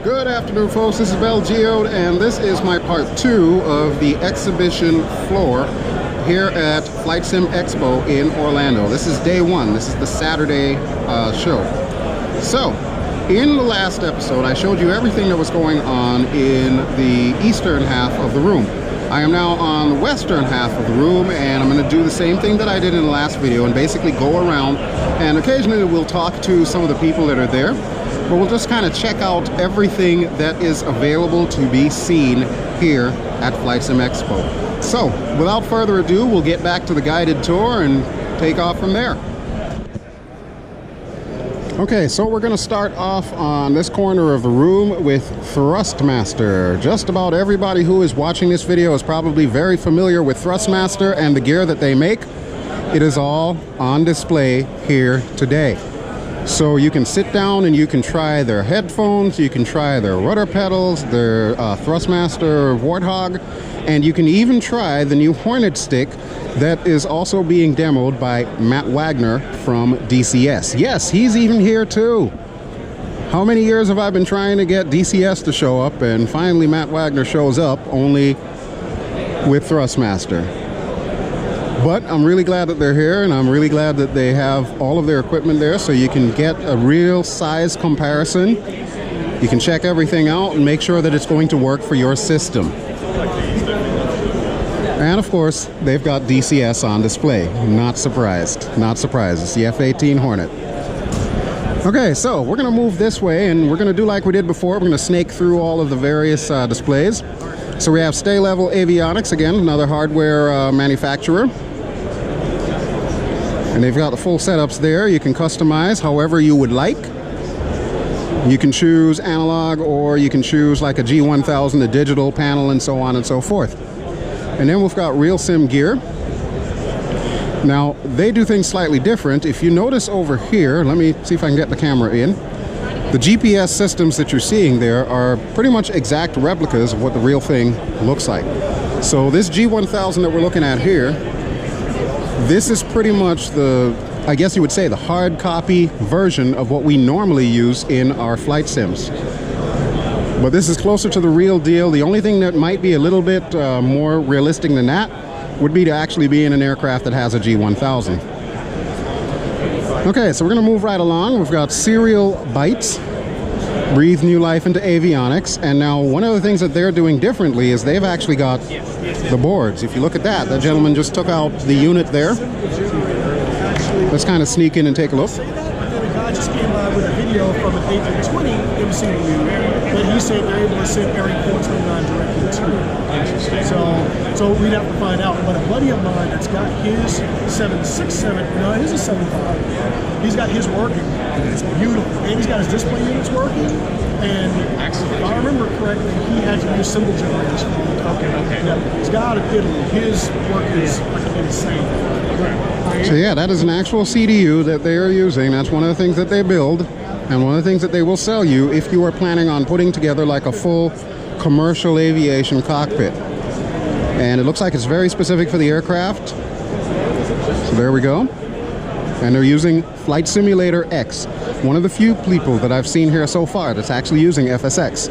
Good afternoon, folks. This is BelGeode, and this is my part 2 of the exhibition floor here at FlightSimExpo in Orlando. This is day 1. This is the Saturday show. So, in the last episode, I showed you everything that was going on in the eastern half of the room. I am now on the western half of the room, and I'm going to do the same thing that I did in the last video and basically go around, and occasionally we'll talk to some of the people that are there. But we'll just kind of check out everything that is available to be seen here at FlightSimExpo. So, without further ado, we'll get back to the guided tour and take off from there. Okay, so we're going to start off on this corner of the room with Thrustmaster. Just about everybody who is watching this video is probably very familiar with Thrustmaster and the gear that they make. It is all on display here today. So you can sit down and you can try their headphones, you can try their rudder pedals, their Thrustmaster Warthog, and you can even try the new Hornet stick that is also being demoed by Matt Wagner from DCS. Yes, he's even here too. How many years have I been trying to get DCS to show up, and finally Matt Wagner shows up, only with Thrustmaster. But I'm really glad that they're here, and I'm really glad that they have all of their equipment there so you can get a real size comparison. You can check everything out and make sure that it's going to work for your system. And of course, they've got DCS on display. Not surprised. Not surprised. It's the F-18 Hornet. Okay, so we're going to move this way, and we're going to do like we did before. We're going to snake through all of the various displays. So we have Stay Level Avionics, again, another hardware manufacturer. And they've got the full setups there. You can customize however you would like. You can choose analog, or you can choose like a G1000, a digital panel, and so on and so forth. And then we've got Real Sim Gear. Now, they do things slightly different. If you notice over here, let me see if I can get the camera in. The GPS systems that you're seeing there are pretty much exact replicas of what the real thing looks like. So this G1000 that we're looking at here, this is pretty much the, I guess you would say, the hard copy version of what we normally use in our flight sims. But this is closer to the real deal. The only thing that might be a little bit more realistic than that would be to actually be in an aircraft that has a G1000. Okay, so we're going to move right along. We've got Serial Bytes, breathe new life into avionics. And now one of the things that they're doing differently is they've actually got the boards. If you look at that, that gentleman just took out the unit there. Let's kind of sneak in and take a look. The guy just came by with a video from an A320 MC that he said they're able to send Air 429 directly to it. So we'd have to find out. But a buddy of mine that's got his 767, no, his is 75. He's got his working. It's beautiful. And he's got his display units working. And if I remember correctly, he had to use symbol generators. Okay. Yeah, he's got out of Italy. His work is like insane. So yeah, that is an actual CDU that they are using. That's one of the things that they build, and one of the things that they will sell you if you are planning on putting together like a full commercial aviation cockpit. And it looks like it's very specific for the aircraft. So there we go. And they're using Flight Simulator X, one of the few people that I've seen here so far that's actually using FSX.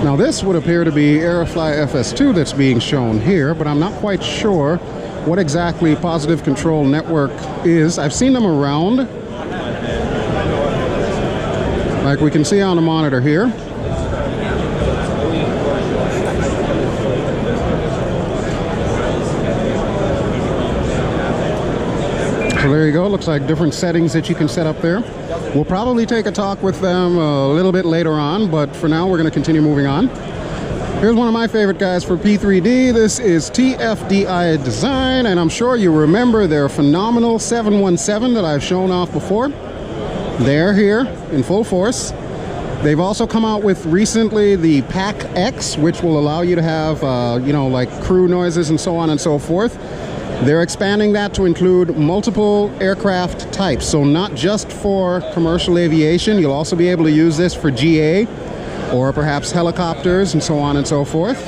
Now this would appear to be Aerofly FS2 that's being shown here, but I'm not quite sure what exactly Positive Control Network is. I've seen them around, like we can see on the monitor here. So there you go. Looks like different settings that you can set up there. We'll probably take a talk with them a little bit later on, but for now we're going to continue moving on. Here's one of my favorite guys for P3D. This is TFDI Design, and I'm sure you remember their phenomenal 717 that I've shown off before. They're here in full force. They've also come out with recently the Pack X, which will allow you to have, you know, like crew noises and so on and so forth. They're expanding that to include multiple aircraft types, so not just for commercial aviation. You'll also be able to use this for GA, or perhaps helicopters and so on and so forth.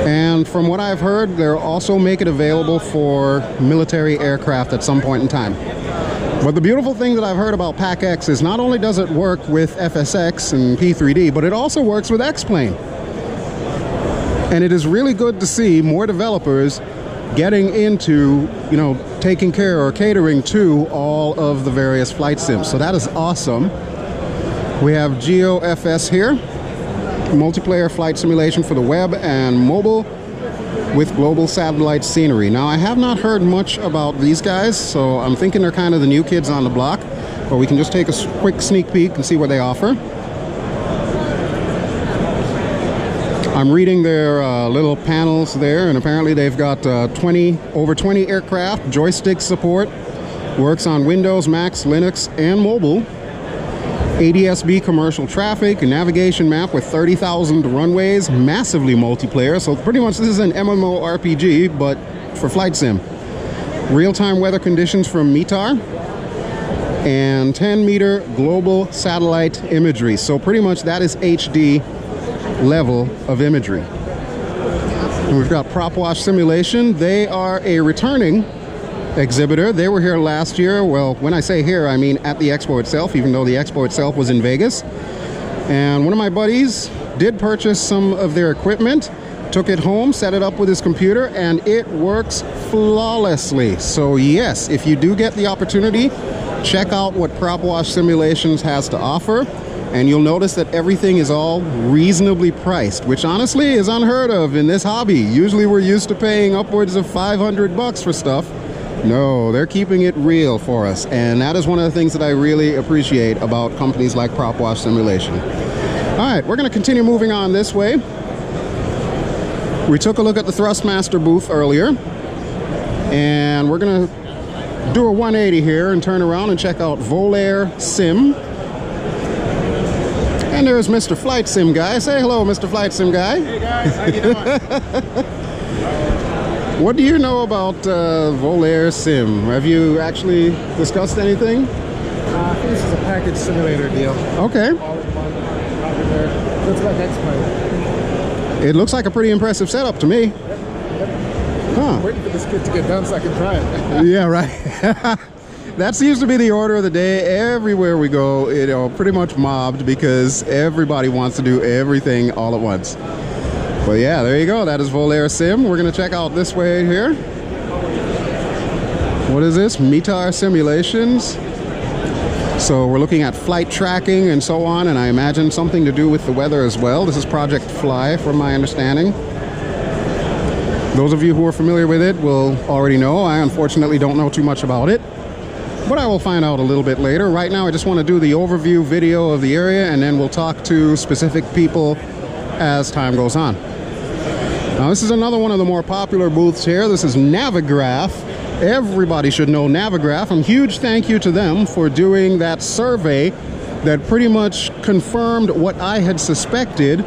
And from what I've heard, they'll also make it available for military aircraft at some point in time. But the beautiful thing that I've heard about PAC-X is not only does it work with FSX and P3D, but it also works with X-Plane. And it is really good to see more developers getting into, you know, taking care or catering to all of the various flight sims. So that is awesome. We have GeoFS here, multiplayer flight simulation for the web and mobile with global satellite scenery. Now, I have not heard much about these guys, so I'm thinking they're kind of the new kids on the block, but we can just take a quick sneak peek and see what they offer. I'm reading their little panels there, and apparently they've got over 20 aircraft, joystick support, works on Windows, Macs, Linux, and mobile. ADS-B commercial traffic, a navigation map with 30,000 runways, massively multiplayer. So pretty much this is an MMORPG, but for flight sim. Real-time weather conditions from METAR, and 10-meter global satellite imagery. So pretty much that is HD level of imagery. And we've got Propwash Simulation. They are a returning exhibitor. They were here last year. Well, when I say here, I mean at the expo itself, even though the expo itself was in Vegas. And one of my buddies did purchase some of their equipment, took it home, set it up with his computer, and it works flawlessly. So yes, if you do get the opportunity, check out what Propwash Simulations has to offer, and you'll notice that everything is all reasonably priced, which honestly is unheard of in this hobby. Usually we're used to paying upwards of $500 for stuff. No, they're keeping it real for us, and that is one of the things that I really appreciate about companies like Propwash Simulation. All right, we're going to continue moving on this way. We took a look at the Thrustmaster booth earlier, and we're going to do a 180 here and turn around and check out Volair Sim. And there's Mr. Flight Sim Guy. Say hello, Mr. Flight Sim Guy. Hey guys, how you doing? What do you know about Volair Sim? Have you actually discussed anything? I think this is a package simulator deal. Okay. All in one. Looks like X-Plane. It looks like a pretty impressive setup to me. Huh. I'm waiting for this kit to get done so I can try it. Yeah, right. That seems to be the order of the day. Everywhere we go, you know, pretty much mobbed because everybody wants to do everything all at once. But yeah, there you go. That is Volair Sim. We're going to check out this way here. What is this? METAR Simulations. So we're looking at flight tracking and so on, and I imagine something to do with the weather as well. This is Project Fly, from my understanding. Those of you who are familiar with it will already know. I unfortunately don't know too much about it, but I will find out a little bit later. Right now, I just want to do the overview video of the area, and then we'll talk to specific people as time goes on. Now, this is another one of the more popular booths here. This is Navigraph. Everybody should know Navigraph, and huge thank you to them for doing that survey that pretty much confirmed what I had suspected,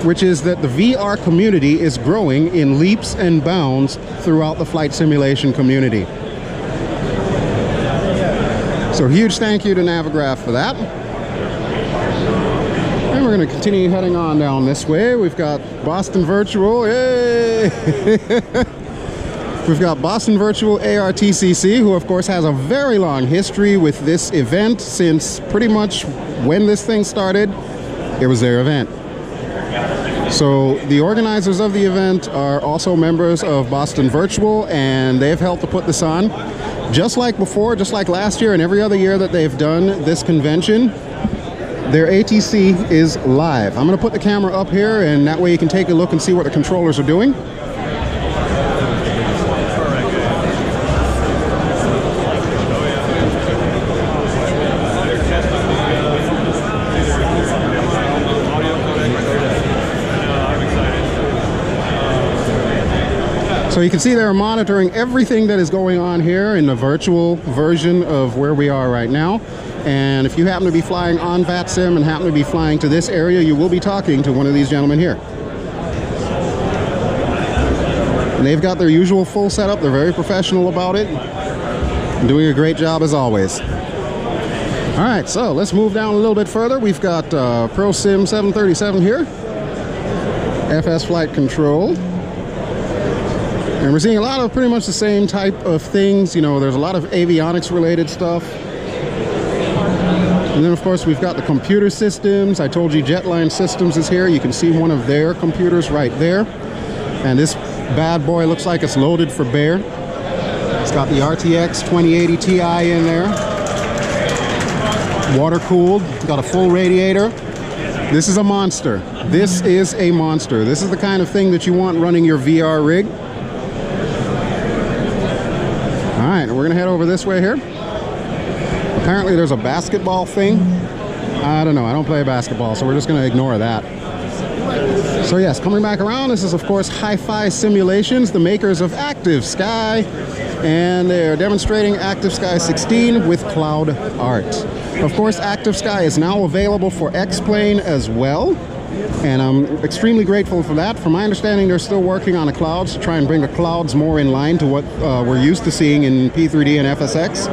which is that the VR community is growing in leaps and bounds throughout the flight simulation community. So huge thank you to Navigraph for that. And we're going to continue heading on down this way. We've got Boston Virtual. Yay! We've got Boston Virtual ARTCC, who of course has a very long history with this event. Since pretty much when this thing started, it was their event. So the organizers of the event are also members of Boston Virtual, and they've helped to put this on. Just like before, just like last year and every other year that they've done this convention, their ATC is live. I'm going to put the camera up here, and that way you can take a look and see what the controllers are doing. So you can see they're monitoring everything that is going on here in the virtual version of where we are right now. And if you happen to be flying on VATSIM and happen to be flying to this area, you will be talking to one of these gentlemen here. And they've got their usual full setup. They're very professional about it. Doing a great job as always. All right, so let's move down a little bit further. We've got ProSim 737 here. FS Flight Control. And we're seeing a lot of pretty much the same type of things. You know, there's a lot of avionics related stuff. And then of course we've got the computer systems. I told you Jetline Systems is here. You can see one of their computers right there. And this bad boy looks like it's loaded for bear. It's got the RTX 2080 Ti in there. Water cooled, got a full radiator. This is a monster. This is a monster. This is the kind of thing that you want running your VR rig. All right, we're gonna head over this way here. Apparently there's a basketball thing. I don't know, I don't play basketball, so we're just gonna ignore that. So yes, coming back around, this is of course Hi-Fi Simulations, the makers of Active Sky, and they're demonstrating Active Sky 16 with cloud art. Of course, Active Sky is now available for X-Plane as well, and I'm extremely grateful for that. From my understanding, they're still working on the clouds to try and bring the clouds more in line to what we're used to seeing in P3D and FSX.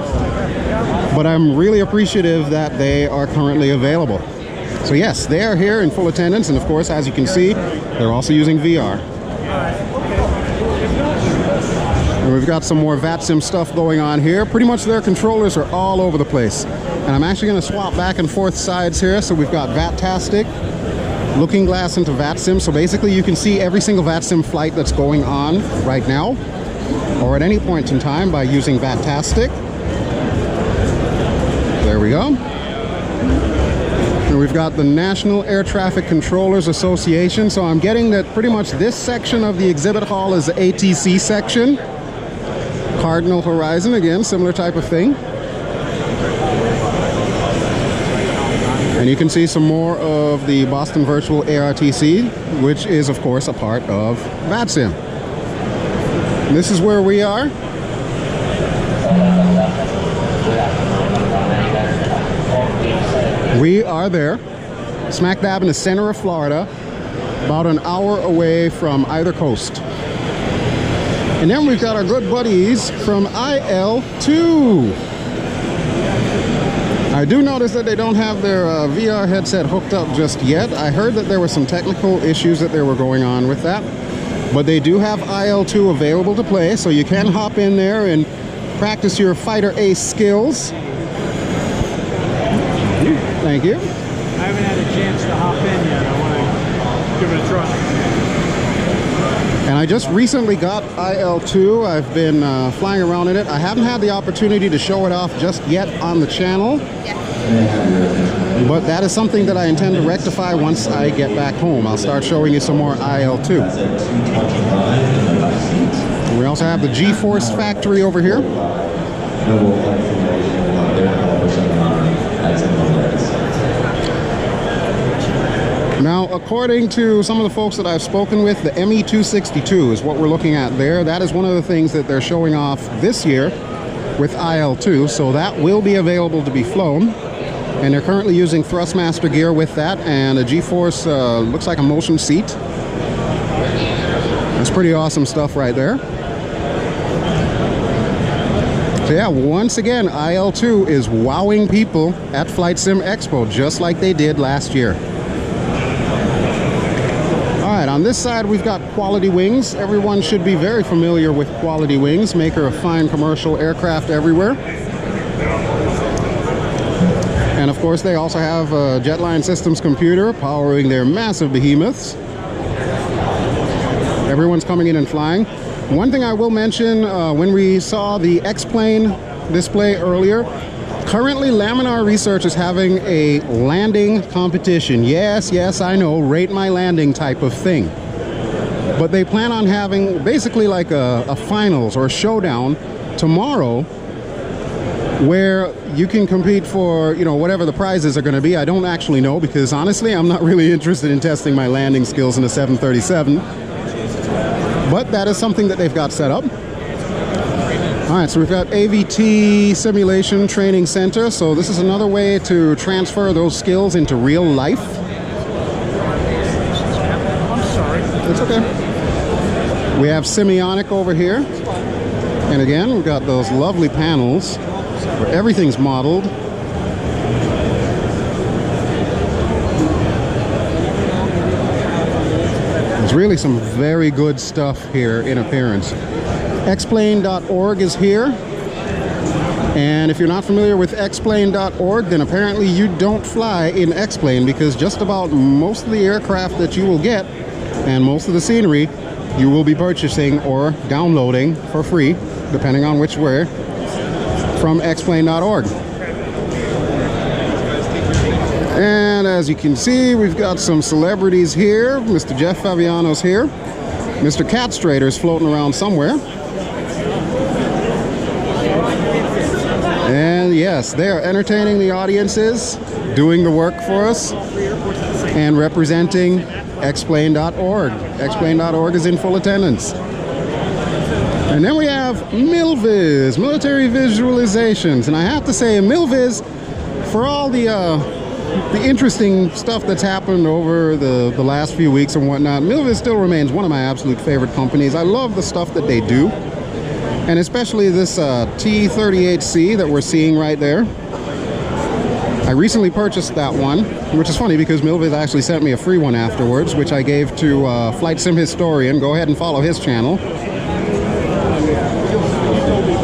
But I'm really appreciative that they are currently available. So yes, they are here in full attendance, and of course, as you can see, they're also using VR. And we've got some more VATSIM stuff going on here. Pretty much their controllers are all over the place. And I'm actually going to swap back and forth sides here. So we've got VATtastic, Looking Glass into VATSIM. So basically you can see every single VATSIM flight that's going on right now, or at any point in time, by using VATtastic. There we go. And we've got the National Air Traffic Controllers Association. So I'm getting that pretty much this section of the exhibit hall is the ATC section. Cardinal Horizon, again, similar type of thing. And you can see some more of the Boston Virtual ARTC, which is of course a part of VATSIM. And this is where we are. We are there, smack dab in the center of Florida, about an hour away from either coast. And then we've got our good buddies from IL2. I do notice that they don't have their VR headset hooked up just yet. I heard that there were some technical issues that were going on with that. But they do have IL2 available to play, so you can hop in there and practice your fighter ace skills. Thank you. I haven't had a chance to hop in yet. I want to give it a try. And I just recently got IL2. I've been flying around in it. I haven't had the opportunity to show it off just yet on the channel. But that is something that I intend to rectify once I get back home. I'll start showing you some more IL2. And we also have the Geforce Factory over here. Now, according to some of the folks that I've spoken with, the ME262 is what we're looking at there. That is one of the things that they're showing off this year with IL2, so that will be available to be flown. And they're currently using Thrustmaster gear with that, and a Geforce looks like a motion seat. That's pretty awesome stuff right there. So yeah, once again, IL2 is wowing people at FlightSimExpo, just like they did last year. On this side, we've got Quality Wings. Everyone should be very familiar with Quality Wings, maker of fine commercial aircraft everywhere. And of course, they also have a Jetline Systems computer powering their massive behemoths. Everyone's coming in and flying. One thing I will mention, when we saw the X-Plane display earlier, currently, Laminar Research is having a landing competition. Yes, I know, rate my landing type of thing. But they plan on having basically like a finals or a showdown tomorrow where you can compete for, you know, whatever the prizes are going to be. I don't actually know because honestly, I'm not really interested in testing my landing skills in a 737. But that is something that they've got set up. All right, so we've got AVT Simulation Training Center. So this is another way to transfer those skills into real life. I'm sorry. It's okay. We have Simionic over here. And again, we've got those lovely panels where everything's modeled. There's really some very good stuff here in appearance. Xplane.org is here. And if you're not familiar with xplane.org, then apparently you don't fly in X-Plane, because just about most of the aircraft that you will get and most of the scenery you will be purchasing or downloading for free, depending on which way, from xplane.org. And as you can see, we've got some celebrities here. Mr. Jeff Fabiano's here. Mr. Cat Strader's floating around somewhere. And yes, they are entertaining the audiences, doing the work for us, and representing xplane.org. xplane.org is in full attendance. And then we have MILVIS, Military Visualizations. And I have to say, MILVIS, for all the interesting stuff that's happened over the last few weeks and whatnot, MILVIS still remains one of my absolute favorite companies. I love the stuff that they do. And especially this T38C that we're seeing right there. I recently purchased that one, which is funny because MILVIS actually sent me a free one afterwards, which I gave to Flight Sim Historian. Go ahead and follow his channel.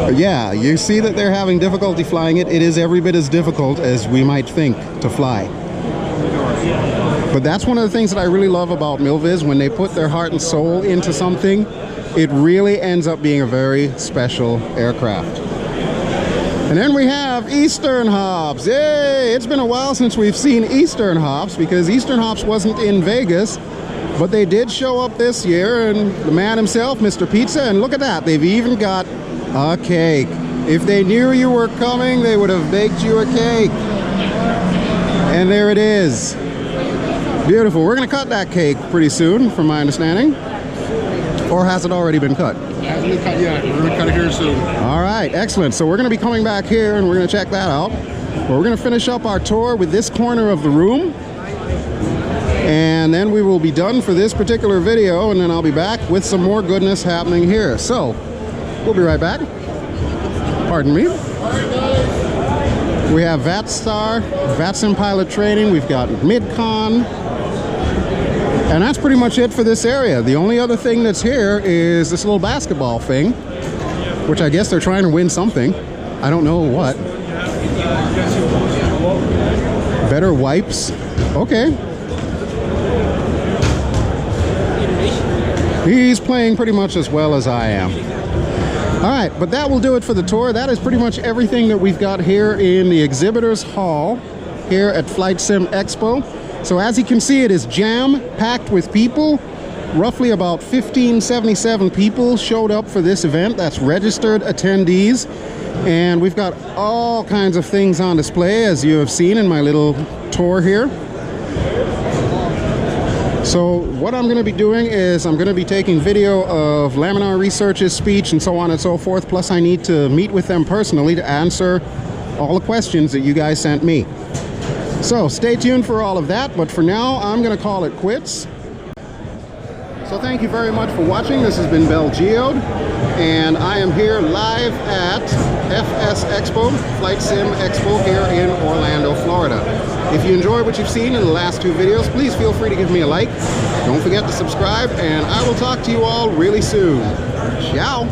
But yeah, you see that they're having difficulty flying it. It is every bit as difficult as we might think to fly. But that's one of the things that I really love about MILVIS. When they put their heart and soul into something, it really ends up being a very special aircraft. And then we have Eastern Hops. Yay! It's been a while since we've seen Eastern Hops, because Eastern Hops wasn't in Vegas, but they did show up this year, and the man himself, Mr. Pizza, and look at that, they've even got a cake. If they knew you were coming, they would have baked you a cake. And there it is. Beautiful. We're going to cut that cake pretty soon, from my understanding. Or has it already been cut? It hasn't been cut yet. We're going to cut it here soon. All right, excellent. So we're going to be coming back here and we're going to check that out. But we're going to finish up our tour with this corner of the room. And then we will be done for this particular video, and then I'll be back with some more goodness happening here. So, we'll be right back. Pardon me. We have VATSTAR, VATSIM pilot training. We've got MidCon. And that's pretty much it for this area. The only other thing that's here is this little basketball thing, which I guess they're trying to win something. I don't know what. Better wipes. Okay. He's playing pretty much as well as I am. All right, but that will do it for the tour. That is pretty much everything that we've got here in the exhibitors hall here at FlightSimExpo. So as you can see, it is jam-packed with people. Roughly about 1577 people showed up for this event. That's registered attendees. And we've got all kinds of things on display, as you have seen in my little tour here. So what I'm going to be doing is I'm going to be taking video of Laminar Research's speech and so on and so forth. Plus I need to meet with them personally to answer all the questions that you guys sent me. So stay tuned for all of that, but for now I'm going to call it quits. So thank you very much for watching. This has been BelGeode, and I am here live at FSExpo, Flight Sim Expo here in Orlando, Florida. If you enjoyed what you've seen in the last two videos, please feel free to give me a like. Don't forget to subscribe, and I will talk to you all really soon. Ciao!